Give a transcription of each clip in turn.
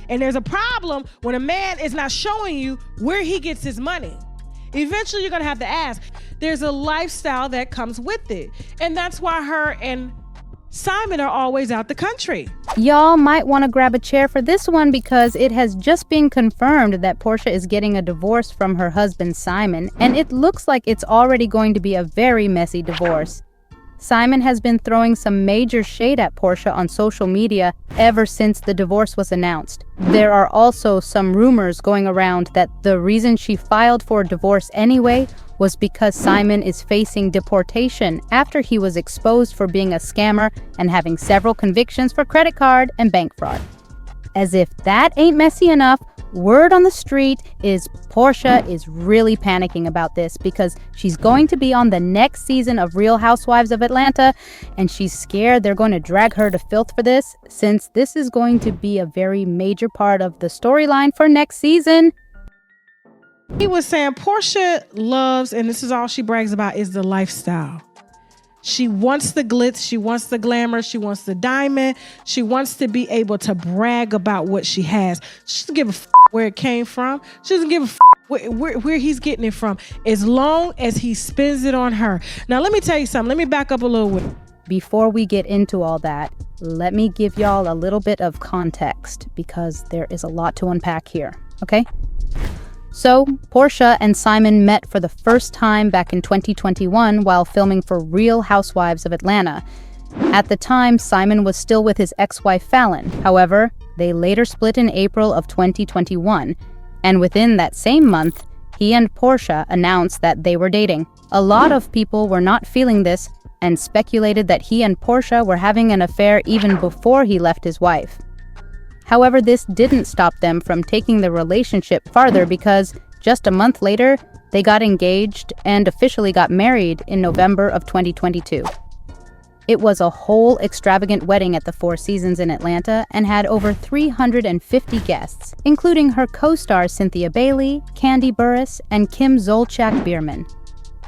And there's a problem when a man is not showing you where he gets his money. Eventually, you're going to have to ask. There's a lifestyle that comes with it. And that's why her and Simon are always out the country. Y'all might want to grab a chair for this one because it has just been confirmed that Porsha is getting a divorce from her husband Simon, and it looks like it's already going to be a very messy divorce. Simon has been throwing some major shade at Porsha on social media ever since the divorce was announced. There are also some rumors going around that the reason she filed for a divorce anyway was because Simon is facing deportation after he was exposed for being a scammer and having several convictions for credit card and bank fraud. As if that ain't messy enough, word on the street is Porsha is really panicking about this because she's going to be on the next season of Real Housewives of Atlanta, and she's scared they're going to drag her to filth for this, since this is going to be a very major part of the storyline for next season. He was saying Porsha loves, and this is all she brags about, is the lifestyle. She wants the glitz, she wants the glamour, she wants the diamond, she wants to be able to brag about what she has. She doesn't give a where it came from. She doesn't give a where he's getting it from, as long as he spends it on her. Now, let me tell you something. Let me back up a little bit. Before we get into all that, let me give y'all a little bit of context because there is a lot to unpack here, okay? So, Porsha and Simon met for the first time back in 2021 while filming for Real Housewives of Atlanta. At the time, Simon was still with his ex-wife Fallon. However, they later split in April of 2021, and within that same month, he and Porsha announced that they were dating. A lot of people were not feeling this and speculated that he and Porsha were having an affair even before he left his wife. However, this didn't stop them from taking the relationship farther because just a month later, they got engaged and officially got married in November of 2022. It was a whole extravagant wedding at the Four Seasons in Atlanta and had over 350 guests, including her co-stars Cynthia Bailey, Kandi Burruss, and Kim Zolciak-Biermann.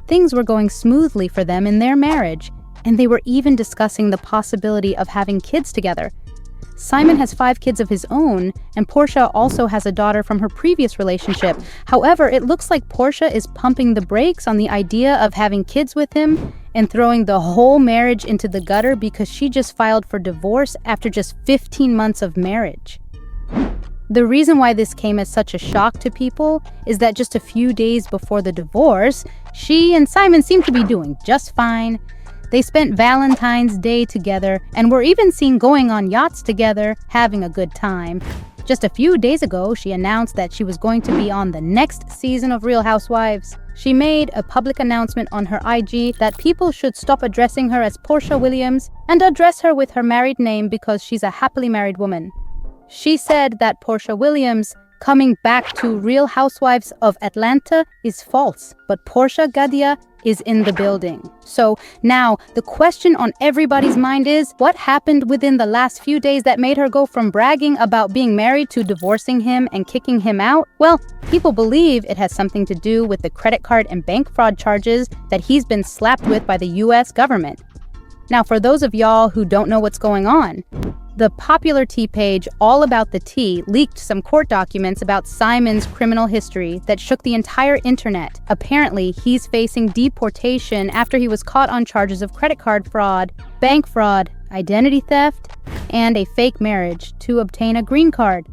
Things were going smoothly for them in their marriage, and they were even discussing the possibility of having kids together. Simon has 5 kids of his own, and Porsha also has a daughter from her previous relationship. However, it looks like Porsha is pumping the brakes on the idea of having kids with him and throwing the whole marriage into the gutter because she just filed for divorce after just 15 months of marriage. The reason why this came as such a shock to people is that just a few days before the divorce, she and Simon seemed to be doing just fine. They spent Valentine's Day together and were even seen going on yachts together, having a good time. Just a few days ago, she announced that she was going to be on the next season of Real Housewives. She made a public announcement on her IG that people should stop addressing her as Porsha Williams and address her with her married name because she's a happily married woman. She said that Porsha Williams coming back to Real Housewives of Atlanta is false, but Porsha Guobadia is in the building. So now the question on everybody's mind is, what happened within the last few days that made her go from bragging about being married to divorcing him and kicking him out? Well, people believe it has something to do with the credit card and bank fraud charges that he's been slapped with by the US government. Now, for those of y'all who don't know what's going on, the popular tea page All About the Tea leaked some court documents about Simon's criminal history that shook the entire internet. Apparently, he's facing deportation after he was caught on charges of credit card fraud, bank fraud, identity theft, and a fake marriage to obtain a green card.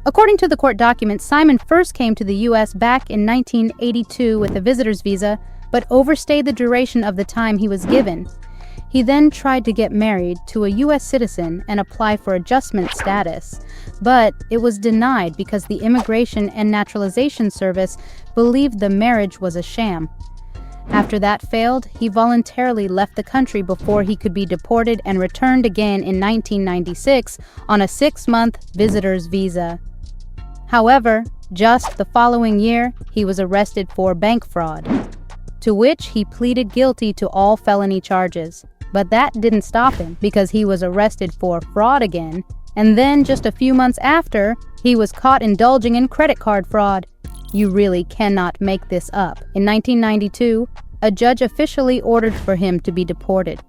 According to the court documents, Simon first came to the U.S. back in 1982 with a visitor's visa, but overstayed the duration of the time he was given. He then tried to get married to a U.S. citizen and apply for adjustment status, but it was denied because the Immigration and Naturalization Service believed the marriage was a sham. After that failed, he voluntarily left the country before he could be deported and returned again in 1996 on a 6-month visitor's visa. However, just the following year, he was arrested for bank fraud, to which he pleaded guilty to all felony charges. But that didn't stop him because he was arrested for fraud again, and then just a few months after, he was caught indulging in credit card fraud. You really cannot make this up. In 1992, a judge officially ordered for him to be deported.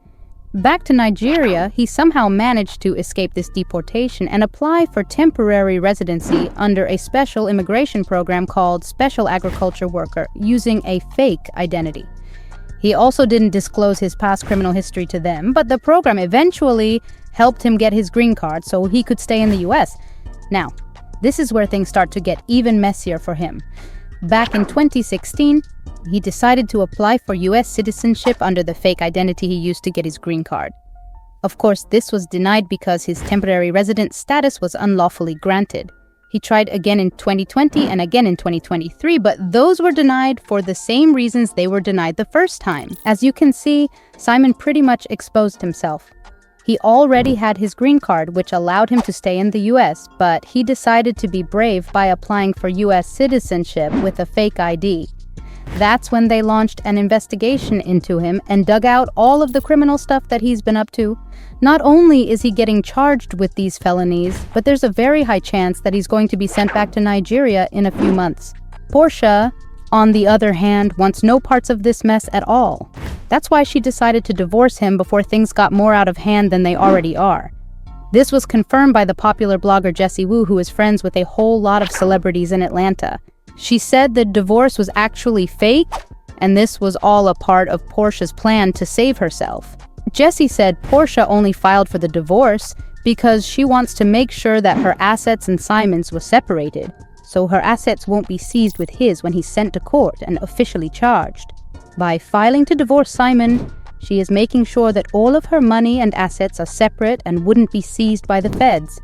Back to Nigeria, he somehow managed to escape this deportation and apply for temporary residency under a special immigration program called Special Agriculture Worker using a fake identity. He also didn't disclose his past criminal history to them, but the program eventually helped him get his green card so he could stay in the US. Now, this is where things start to get even messier for him. Back in 2016, he decided to apply for US citizenship under the fake identity he used to get his green card. Of course, this was denied because his temporary resident status was unlawfully granted. He tried again in 2020 and again in 2023, but those were denied for the same reasons they were denied the first time. As you can see, Simon pretty much exposed himself. He already had his green card, which allowed him to stay in the US, but he decided to be brave by applying for US citizenship with a fake ID. That's when they launched an investigation into him and dug out all of the criminal stuff that he's been up to. Not only is he getting charged with these felonies, but there's a very high chance that he's going to be sent back to Nigeria in a few months. Porsha, on the other hand, wants no parts of this mess at all. That's why she decided to divorce him before things got more out of hand than they already are. This was confirmed by the popular blogger Jessie Woo, who is friends with a whole lot of celebrities in Atlanta. She said the divorce was actually fake, and this was all a part of Porsha's plan to save herself. Jessie said Porsha only filed for the divorce because she wants to make sure that her assets and Simon's were separated, so her assets won't be seized with his when he's sent to court and officially charged. By filing to divorce Simon, she is making sure that all of her money and assets are separate and wouldn't be seized by the feds.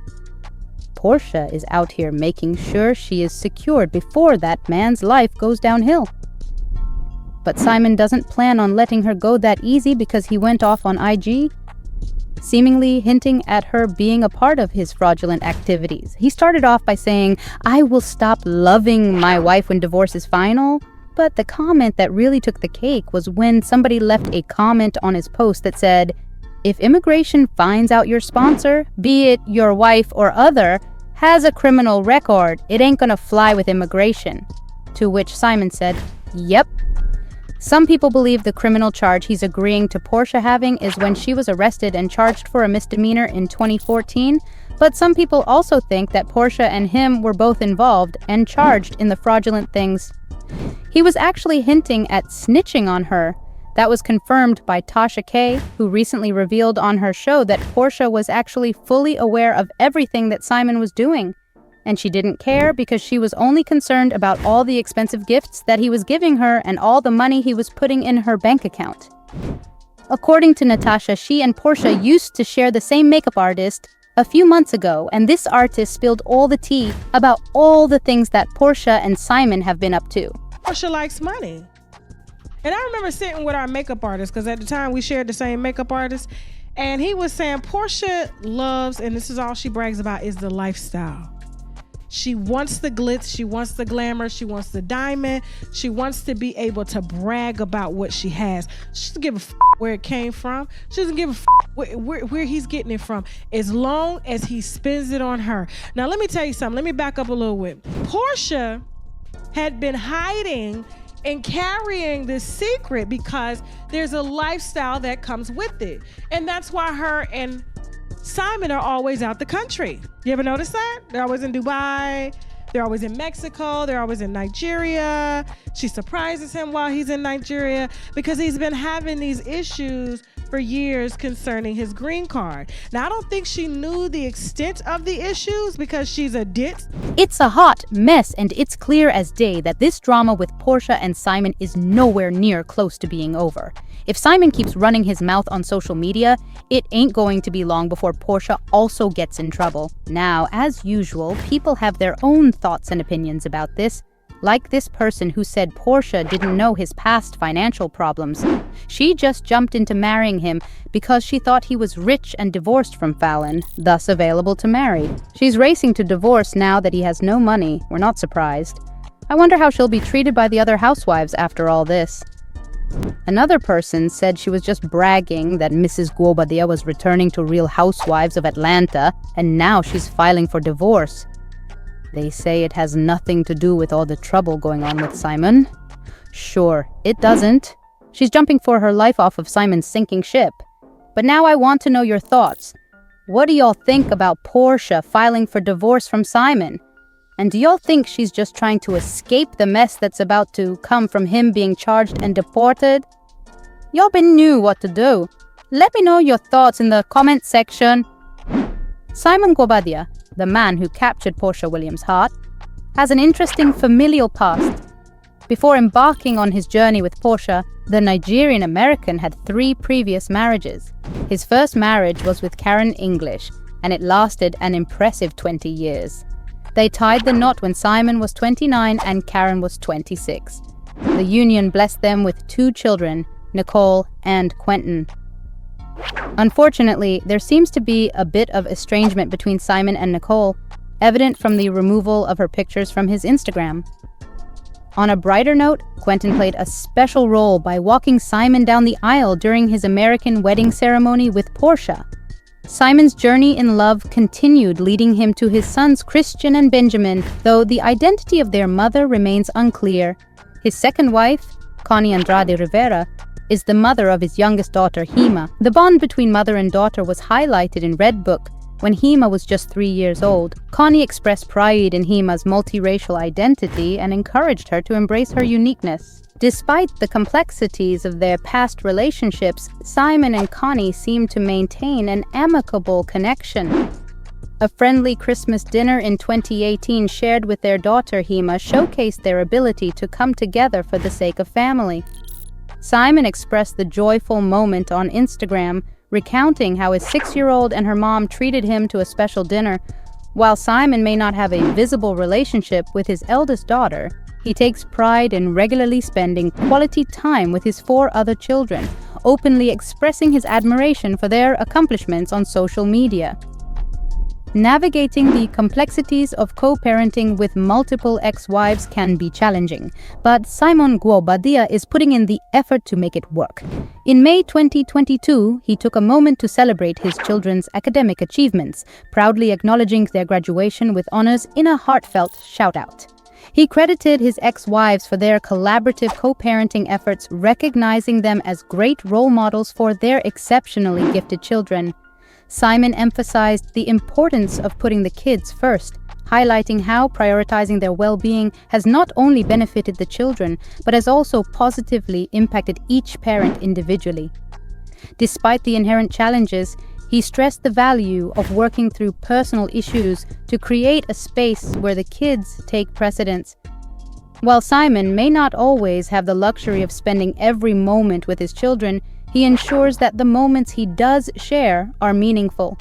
Porsha is out here making sure she is secured before that man's life goes downhill. But Simon doesn't plan on letting her go that easy because he went off on IG, seemingly hinting at her being a part of his fraudulent activities. He started off by saying, "I will stop loving my wife when divorce is final." But the comment that really took the cake was when somebody left a comment on his post that said, "If immigration finds out your sponsor, be it your wife or other, has a criminal record, it ain't gonna fly with immigration." To which Simon said, "Yep." Some people believe the criminal charge he's agreeing to Porsha having is when she was arrested and charged for a misdemeanor in 2014, but some people also think that Porsha and him were both involved and charged in the fraudulent things. He was actually hinting at snitching on her. That was confirmed by Tasha K, who recently revealed on her show that Porsha was actually fully aware of everything that Simon was doing. And she didn't care because she was only concerned about all the expensive gifts that he was giving her and all the money he was putting in her bank account. According to Natasha, she and Porsha used to share the same makeup artist a few months ago, and this artist spilled all the tea about all the things that Porsha and Simon have been up to. Porsha likes money. And I remember sitting with our makeup artist, because at the time we shared the same makeup artist, and he was saying Porsha loves, and this is all she brags about, is the lifestyle. She wants the glitz, she wants the glamour, she wants the diamond, she wants to be able to brag about what she has. She doesn't give a f where it came from. She doesn't give a f where he's getting it from, as long as he spends it on her. Now let me tell you something, let me back up a little bit. Porsha had been hiding and carrying this secret because there's a lifestyle that comes with it. And that's why her and Simon are always out the country. You ever notice that? They're always in Dubai. They're always in Mexico. They're always in Nigeria. She surprises him while he's in Nigeria because he's been having these issues for years concerning his green card. Now, I don't think she knew the extent of the issues because she's a ditz. It's a hot mess, and it's clear as day that this drama with Porsha and Simon is nowhere near close to being over. If Simon keeps running his mouth on social media, it ain't going to be long before Porsha also gets in trouble. Now, as usual, people have their own thoughts and opinions about this. Like this person who said Porsha didn't know his past financial problems. She just jumped into marrying him because she thought he was rich and divorced from Fallon, thus available to marry. She's racing to divorce now that he has no money. We're not surprised. I wonder how she'll be treated by the other housewives after all this. Another person said she was just bragging that Mrs. Guobadia was returning to Real Housewives of Atlanta, and now she's filing for divorce. They say it has nothing to do with all the trouble going on with Simon. Sure, it doesn't. She's jumping for her life off of Simon's sinking ship. But now I want to know your thoughts. What do y'all think about Porsha filing for divorce from Simon? And do y'all think she's just trying to escape the mess that's about to come from him being charged and deported? Y'all been knew what to do. Let me know your thoughts in the comment section. Simon Guobadia, the man who captured Porsha Williams' heart, has an interesting familial past. Before embarking on his journey with Porsha, the Nigerian American had 3 previous marriages. His first marriage was with Karen English, and it lasted an impressive 20 years. They tied the knot when Simon was 29 and Karen was 26. The union blessed them with 2 children, Nicole and Quentin. Unfortunately, there seems to be a bit of estrangement between Simon and Nicole, evident from the removal of her pictures from his Instagram. On a brighter note, Quentin played a special role by walking Simon down the aisle during his American wedding ceremony with Porsha. Simon's journey in love continued, leading him to his sons Christian and Benjamin, though the identity of their mother remains unclear. His second wife, Connie Andrade Rivera, is the mother of his youngest daughter, Hima. The bond between mother and daughter was highlighted in Red Book when Hima was just 3 years old. Connie expressed pride in Hima's multiracial identity and encouraged her to embrace her uniqueness. Despite the complexities of their past relationships, Simon and Connie seem to maintain an amicable connection. A friendly Christmas dinner in 2018 shared with their daughter Hima showcased their ability to come together for the sake of family. Simon expressed the joyful moment on Instagram, recounting how his 6-year-old and her mom treated him to a special dinner. While Simon may not have a visible relationship with his eldest daughter, he takes pride in regularly spending quality time with his 4 other children, openly expressing his admiration for their accomplishments on social media. Navigating the complexities of co-parenting with multiple ex-wives can be challenging, but Simon Guobadia is putting in the effort to make it work. In May 2022, he took a moment to celebrate his children's academic achievements, proudly acknowledging their graduation with honors in a heartfelt shout-out. He credited his ex-wives for their collaborative co-parenting efforts, recognizing them as great role models for their exceptionally gifted children. Simon emphasized the importance of putting the kids first, highlighting how prioritizing their well-being has not only benefited the children, but has also positively impacted each parent individually. Despite the inherent challenges, he stressed the value of working through personal issues to create a space where the kids take precedence. While Simon may not always have the luxury of spending every moment with his children, he ensures that the moments he does share are meaningful.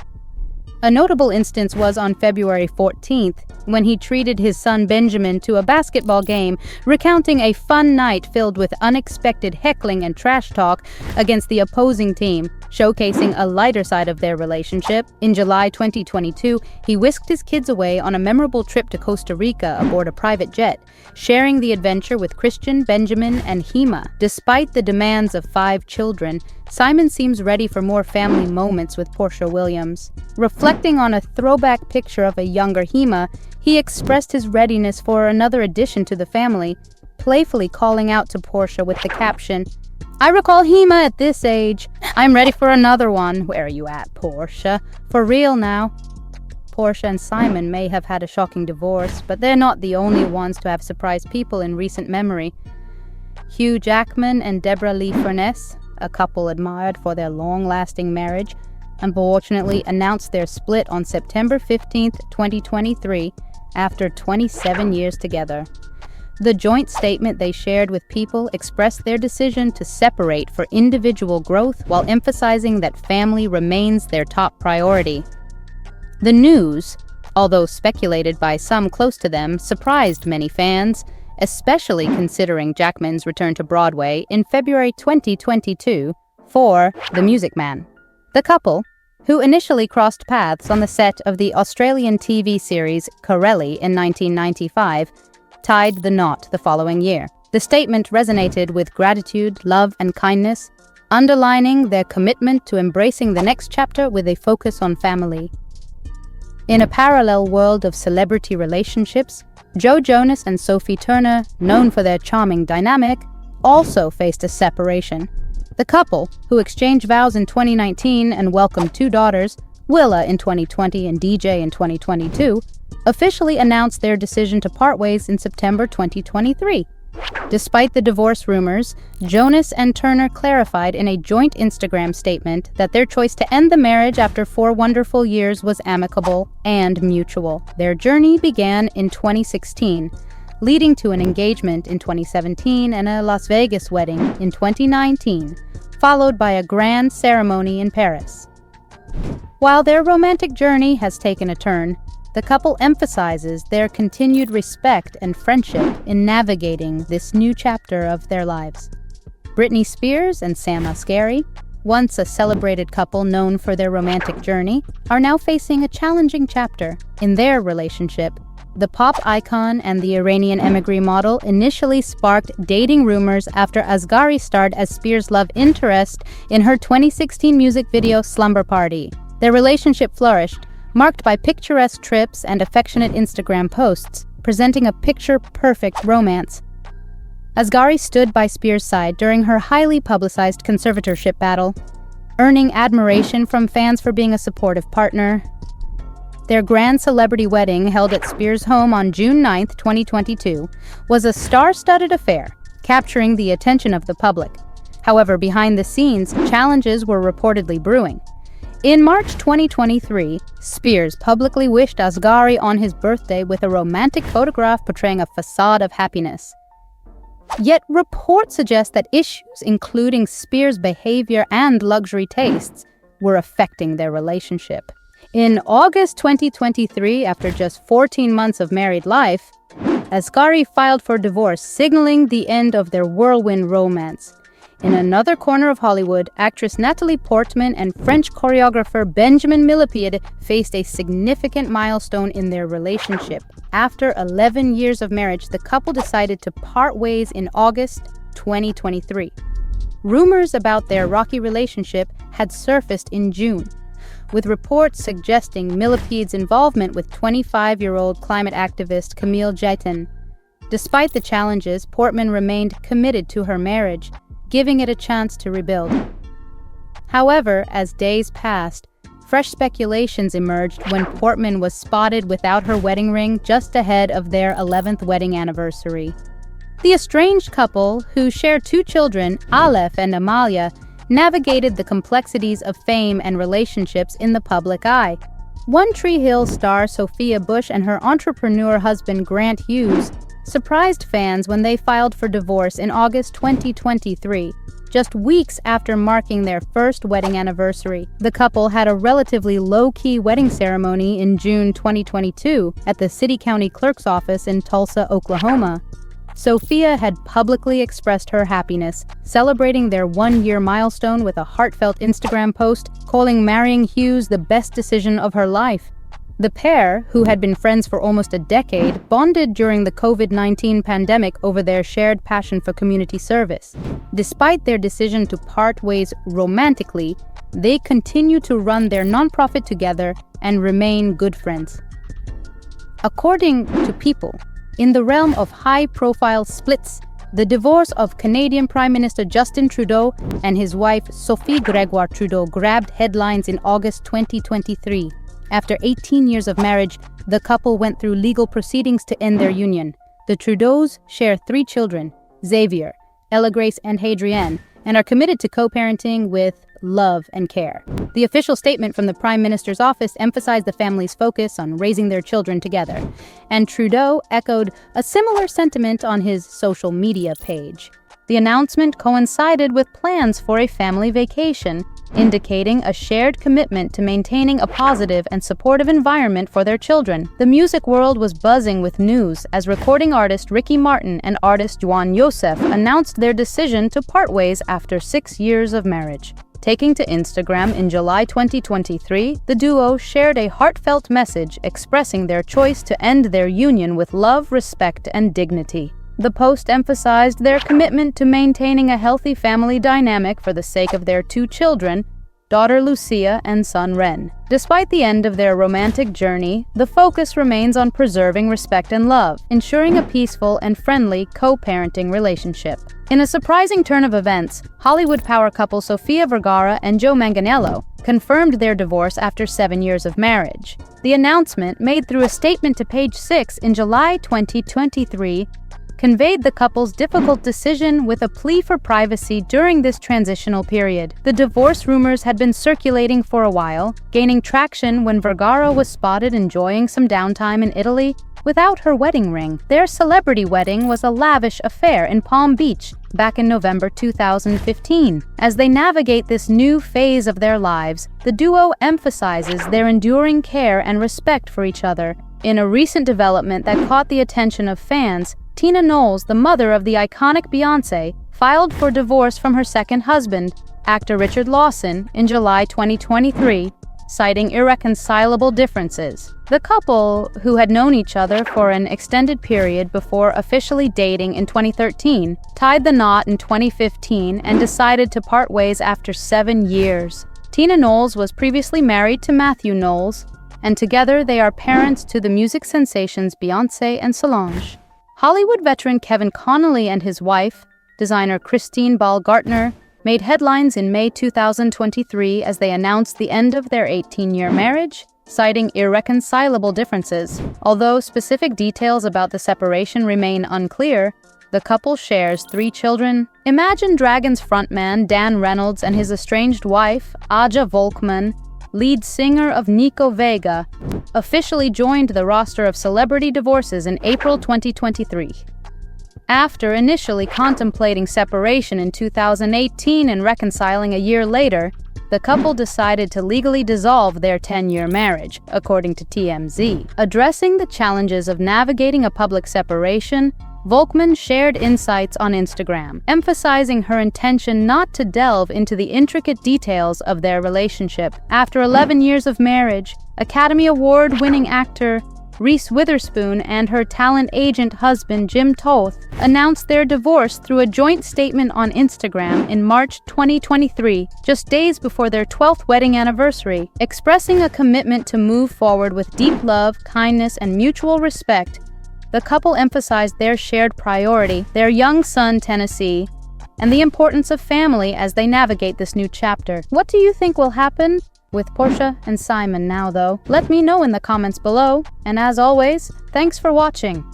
A notable instance was on February 14th, when he treated his son Benjamin to a basketball game, recounting a fun night filled with unexpected heckling and trash talk against the opposing team, showcasing a lighter side of their relationship. In July 2022, he whisked his kids away on a memorable trip to Costa Rica aboard a private jet, sharing the adventure with Christian, Benjamin, and Hima. Despite the demands of 5 children, Simon seems ready for more family moments with Porsha Williams. Reflecting on a throwback picture of a younger Hima, he expressed his readiness for another addition to the family, playfully calling out to Porsha with the caption, "I recall Hima at this age. I'm ready for another one. Where are you at, Porsha? For real now." Porsha and Simon may have had a shocking divorce, but they're not the only ones to have surprised people in recent memory. Hugh Jackman and Deborah Lee Furness, a couple admired for their long-lasting marriage, unfortunately announced their split on September 15, 2023, after 27 years together. The joint statement they shared with People expressed their decision to separate for individual growth while emphasizing that family remains their top priority. The news, although speculated by some close to them, surprised many fans, especially considering Jackman's return to Broadway in February 2022 for The Music Man. The couple, who initially crossed paths on the set of the Australian TV series Corelli in 1995, tied the knot the following year. The statement resonated with gratitude, love, and kindness, underlining their commitment to embracing the next chapter with a focus on family. In a parallel world of celebrity relationships, Joe Jonas and Sophie Turner, known for their charming dynamic, also faced a separation. The couple, who exchanged vows in 2019 and welcomed 2 daughters, Willa in 2020 and DJ in 2022, officially announced their decision to part ways in September 2023. Despite the divorce rumors, Jonas and Turner clarified in a joint Instagram statement that their choice to end the marriage after 4 wonderful years was amicable and mutual. Their journey began in 2016, leading to an engagement in 2017 and a Las Vegas wedding in 2019, followed by a grand ceremony in Paris. While their romantic journey has taken a turn, the couple emphasizes their continued respect and friendship in navigating this new chapter of their lives. Britney Spears and Sam Asghari, once a celebrated couple known for their romantic journey, are now facing a challenging chapter in their relationship. The pop icon and the Iranian emigre model initially sparked dating rumors after Asghari starred as Spears' love interest in her 2016 music video Slumber Party. Their relationship flourished, marked by picturesque trips and affectionate Instagram posts, presenting a picture-perfect romance. Asghari stood by Spears' side during her highly publicized conservatorship battle, earning admiration from fans for being a supportive partner. Their grand celebrity wedding, held at Spears' home on June 9, 2022, was a star-studded affair, capturing the attention of the public. However, behind the scenes, challenges were reportedly brewing. In March 2023, Spears publicly wished Asghari on his birthday with a romantic photograph portraying a facade of happiness. Yet reports suggest that issues, including Spears' behavior and luxury tastes, were affecting their relationship. In August 2023, after just 14 months of married life, Asghari filed for divorce, signaling the end of their whirlwind romance. In another corner of Hollywood, actress Natalie Portman and French choreographer Benjamin Millepied faced a significant milestone in their relationship. After 11 years of marriage, the couple decided to part ways in August 2023. Rumors about their rocky relationship had surfaced in June, with reports suggesting Millepied's involvement with 25-year-old climate activist Camille Jaitin. Despite the challenges, Portman remained committed to her marriage, giving it a chance to rebuild. However, as days passed, fresh speculations emerged when Portman was spotted without her wedding ring just ahead of their 11th wedding anniversary. The estranged couple, who share 2 children, Aleph and Amalia, navigated the complexities of fame and relationships in the public eye. One Tree Hill star, Sophia Bush, and her entrepreneur husband, Grant Hughes, surprised fans when they filed for divorce in August 2023, just weeks after marking their first wedding anniversary. The couple had a relatively low-key wedding ceremony in June 2022 at the City County Clerk's office in Tulsa, Oklahoma. Sophia had publicly expressed her happiness, celebrating their 1-year milestone with a heartfelt Instagram post calling marrying Hughes the best decision of her life. The pair, who had been friends for almost a decade, bonded during the COVID-19 pandemic over their shared passion for community service. Despite their decision to part ways romantically, they continue to run their nonprofit together and remain good friends. According to People, in the realm of high-profile splits, the divorce of Canadian Prime Minister Justin Trudeau and his wife Sophie Gregoire Trudeau grabbed headlines in August 2023. After 18 years of marriage, the couple went through legal proceedings to end their union. The Trudeaus share 3 children, Xavier, Ella Grace, and Hadrienne, and are committed to co-parenting with love and care. The official statement from the Prime Minister's office emphasized the family's focus on raising their children together, and Trudeau echoed a similar sentiment on his social media page. The announcement coincided with plans for a family vacation, indicating a shared commitment to maintaining a positive and supportive environment for their children. The music world was buzzing with news as recording artist Ricky Martin and artist Juan Yosef announced their decision to part ways after 6 years of marriage. Taking to Instagram in July 2023, the duo shared a heartfelt message expressing their choice to end their union with love, respect, and dignity. The post emphasized their commitment to maintaining a healthy family dynamic for the sake of their 2 children, daughter Lucia and son Ren. Despite the end of their romantic journey, the focus remains on preserving respect and love, ensuring a peaceful and friendly co-parenting relationship. In a surprising turn of events, Hollywood power couple Sofia Vergara and Joe Manganiello confirmed their divorce after 7 years of marriage. The announcement, made through a statement to Page 6 in July 2023, conveyed the couple's difficult decision with a plea for privacy during this transitional period. The divorce rumors had been circulating for a while, gaining traction when Vergara was spotted enjoying some downtime in Italy without her wedding ring. Their celebrity wedding was a lavish affair in Palm Beach back in November 2015. As they navigate this new phase of their lives, the duo emphasizes their enduring care and respect for each other. In a recent development that caught the attention of fans, Tina Knowles, the mother of the iconic Beyoncé, filed for divorce from her second husband, actor Richard Lawson, in July 2023, citing irreconcilable differences. The couple, who had known each other for an extended period before officially dating in 2013, tied the knot in 2015 and decided to part ways after 7 years. Tina Knowles was previously married to Matthew Knowles, and together they are parents to the music sensations Beyoncé and Solange. Hollywood veteran Kevin Connolly and his wife, designer Christine Baumgartner, made headlines in May 2023 as they announced the end of their 18-year marriage, citing irreconcilable differences. Although specific details about the separation remain unclear, the couple shares 3 children. Imagine Dragons frontman Dan Reynolds and his estranged wife, Aja Volkman, lead singer of Nico Vega, officially joined the roster of celebrity divorces in April 2023. After initially contemplating separation in 2018 and reconciling a year later, the couple decided to legally dissolve their 10-year marriage, according to TMZ. Addressing the challenges of navigating a public separation, Volkman shared insights on Instagram, emphasizing her intention not to delve into the intricate details of their relationship. After 11 years of marriage, Academy Award-winning actor Reese Witherspoon and her talent agent husband Jim Toth announced their divorce through a joint statement on Instagram in March 2023, just days before their 12th wedding anniversary. Expressing a commitment to move forward with deep love, kindness, and mutual respect, the couple emphasized their shared priority, their young son Tennessee, and the importance of family as they navigate this new chapter. What do you think will happen with Porsha and Simon now, though? Let me know in the comments below, and as always, thanks for watching.